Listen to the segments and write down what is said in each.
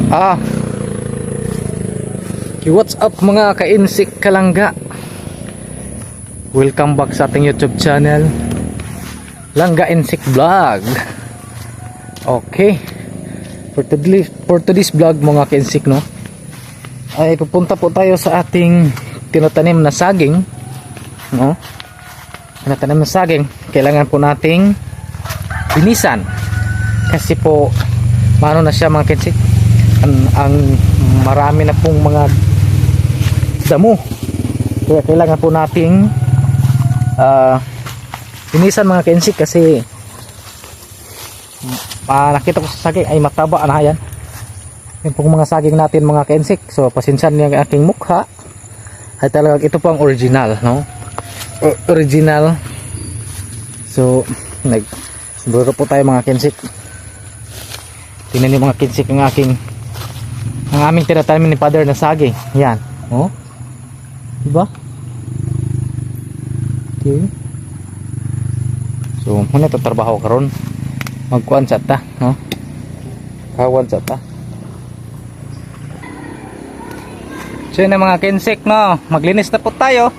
Ah, what's up mga ka-insik kalangga? Welcome back sa ating YouTube channel, Langga Insik Vlog. Okay, for today's vlog mga ka-insik, no, ay pupunta po tayo sa ating tinatanim na saging, no? Tinatanim na saging, kailangan po nating binisan kasi po maano na siya mga ka-insik, ang marami na pong mga damo, kaya kailangan po nating binisan mga ka-insik kasi nakita ko sa saging ay mataba na yan. Yung pong mga saging natin mga ka-insik, so pasensyan niyo ang aking mukha, ay talagang ito po ang original, no? Original. So nagburo po tayo mga ka-insik. Tingnan niyo mga ka-insik ang aming tinatanim ni Father na saging. Yan, oh, diba? Okay. So muna ito trabaho karon, magkuhan sa ta, no? Kawan sa ta. So yun na mga ka-insik, no, maglinis na po tayo.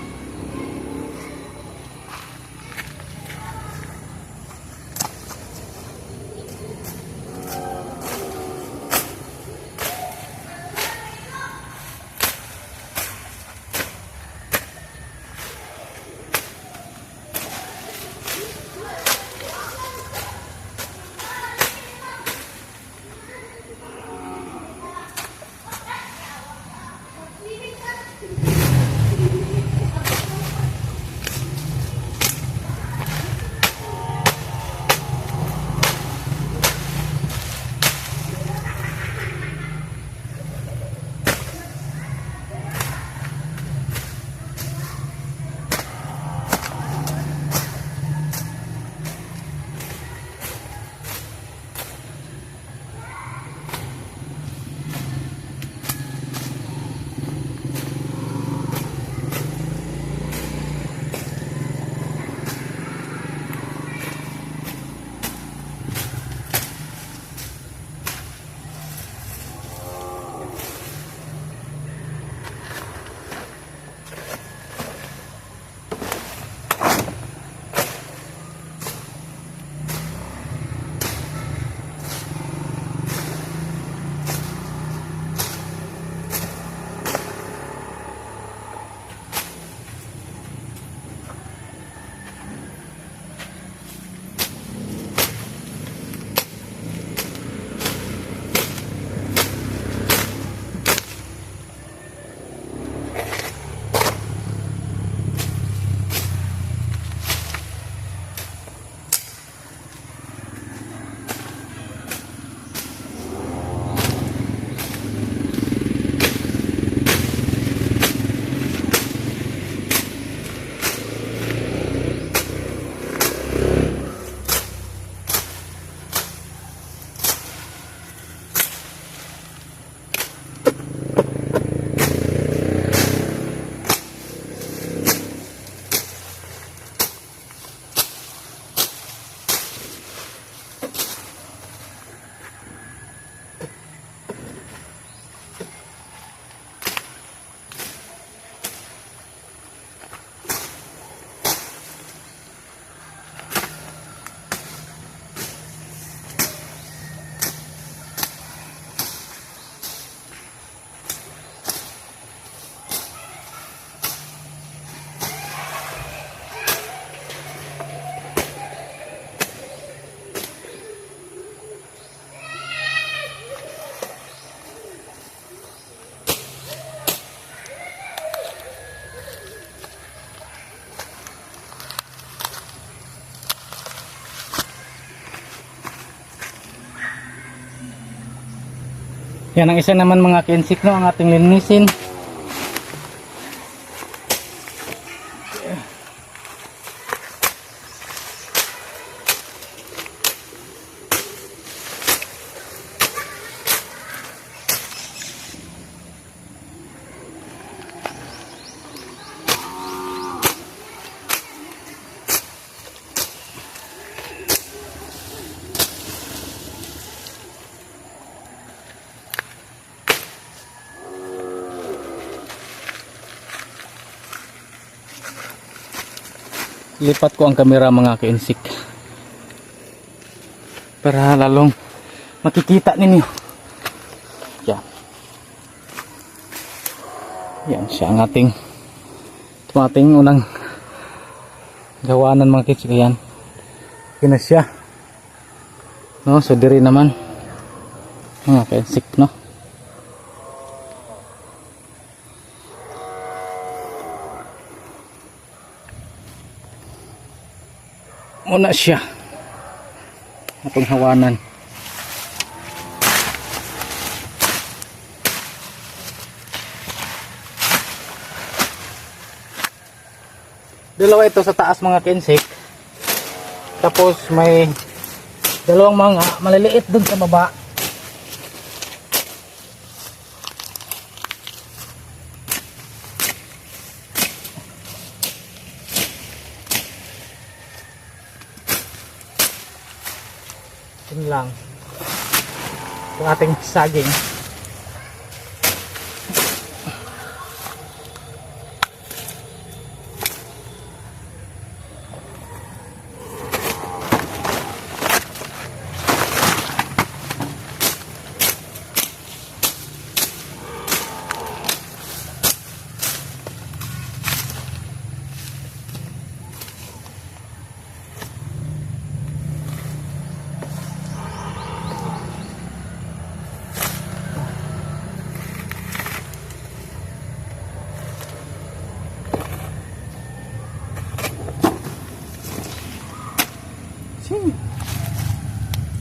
Yan ang isa naman mga ka-insik, no, ang ating linisin. lipat ko ang camera mga ka-insik para lalong makikita ninyo. Yan. Yan siya ang ating unang gawanan mga ka-insik. Yan. Yan na siya. No, so diri naman mga ka-insik, no. Muna siya atong hawanan. Dalawa ito sa taas mga ka-insik, tapos may dalawang mga maliliit dun sa baba. Yun lang yung ating saging.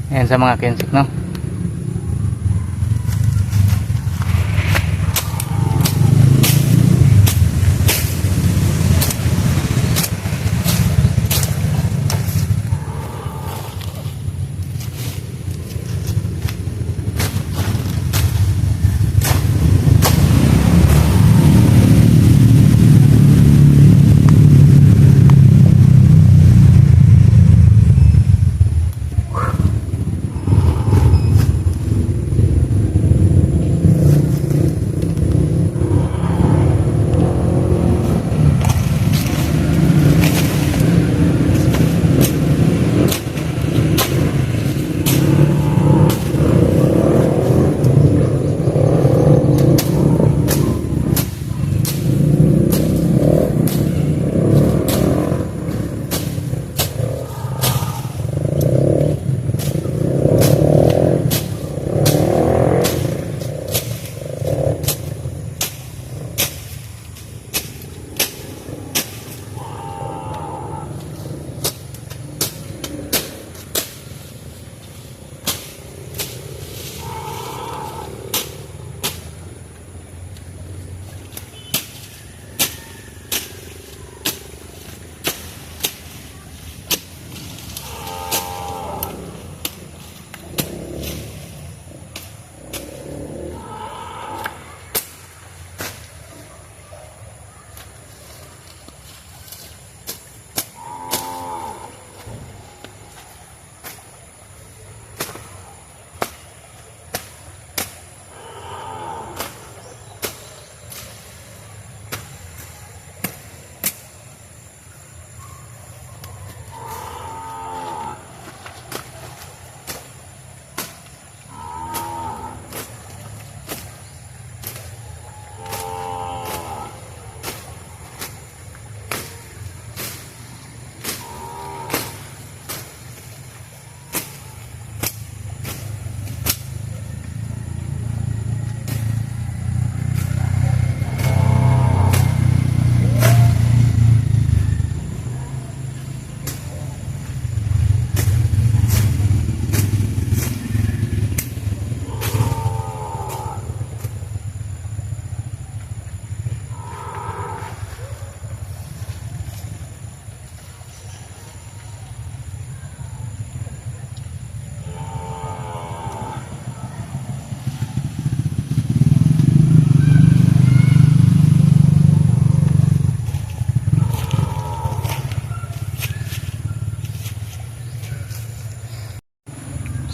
Ayan sa mga ka-insik, no.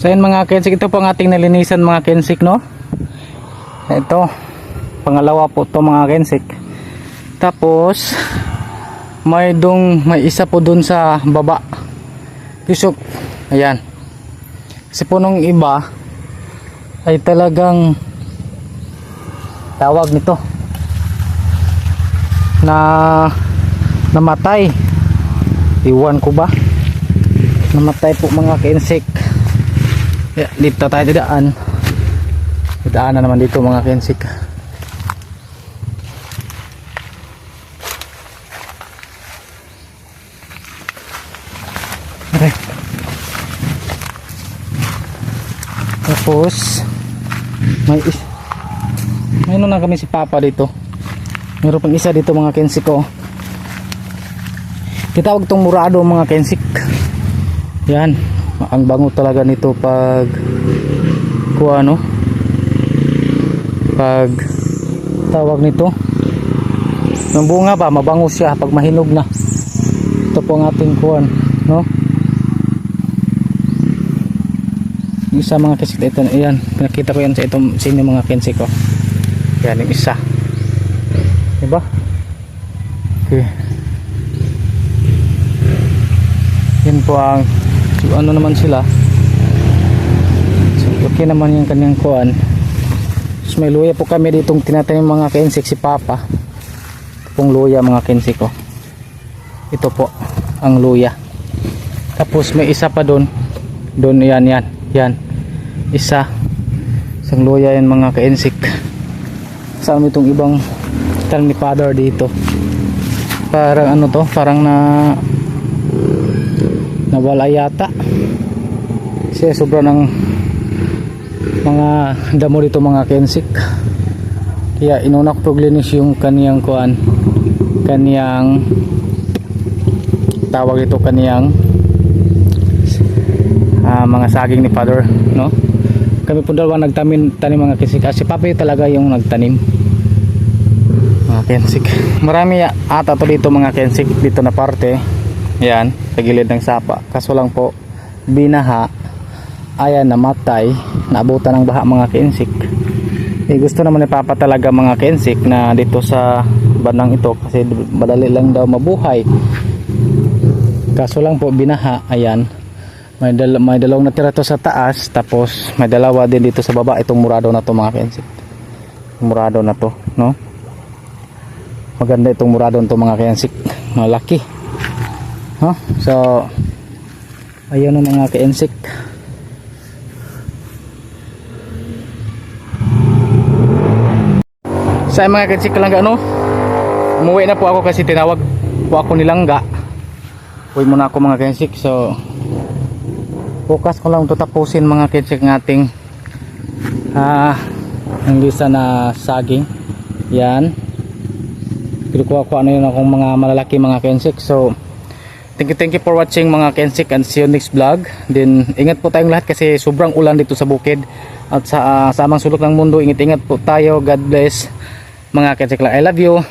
So yun mga kensik, ito po ang ating nalinisan mga kensik, no. Ito pangalawa po to mga kensik. Tapos may isa po dun sa baba. Kisok. Ayan. Kasi po nung iba ay talagang tawag nito na namatay. Iwan ko ba? Namatay po mga ka-insect. Dito tayo dadaan. Dadaan na naman dito mga ka-insect. Okay. Tapos mayroon na kami si Papa dito. Mayroon pang isa dito mga ka-insect ko. Kitawag tong murado mga ka-insect. Yan, ang bango talaga nito pag kuano, pag tawag nito ng bunga pa, mabango siya pag mahinog na. Ito po ang ating kuan, no? Isa mga ka-insect ito, ayan, pinakita ko yan sa itong sino mga ka-insect ko. Yan yung isa, diba? Okay, yan po ang so, ano naman sila. So, okay naman yung kanyang kuan. So, may luya po kami ditong tinatanim mga ka-insect si Papa. Ito pong luya mga ka-insect ko. Ito po ang luya. Tapos may isa pa doon. Doon yan. Isang luya yan mga ka-insect. Kasama itong ibang tanim ni Father dito. Parang ano to, parang nawala yata kasi sobra ng mga damo dito mga ka-insect. Kaya inuna ko linis yung kaniyang kuan, kaniyang tawag ito, kaniyang mga saging ni Father, no? Kami po dalawa tanim mga ka-insect. Si Papa yung talaga yung nagtanim mga ka-insect. Marami ata to dito mga ka-insect dito na parte. Yan, sa gilid ng sapa. Kaso lang po, binaha. Ayan, namatay. Naabutan ng baha mga ka-insect. Gusto naman ni Papa talaga mga ka-insect na dito sa bandang ito kasi madali lang daw mabuhay. Kaso lang po, binaha. Ayan, may dalawang natira to sa taas. Tapos may dalawa din dito sa baba. Itong murado na to mga ka-insect. Murado na to, no? Maganda itong murado na to mga ka-insect. Malaki. So ayun ang mga ka-insect. Sa mga ka-insect lang ano, umuwi na po ako kasi tinawag po ako ni Langga. Uwi muna ako mga ka-insect. So focus ko lang to tapusin mga ka-insect ng ating ang lisa na saging. Yan, kinukuha ko ano yun akong mga malalaki mga ka-insect. So thank you for watching mga ka-insect and see you next vlog. Then ingat po tayong lahat kasi sobrang ulan dito sa bukid at sa amang sulok ng mundo. Ingat po tayo. God bless mga ka-insect. I love you.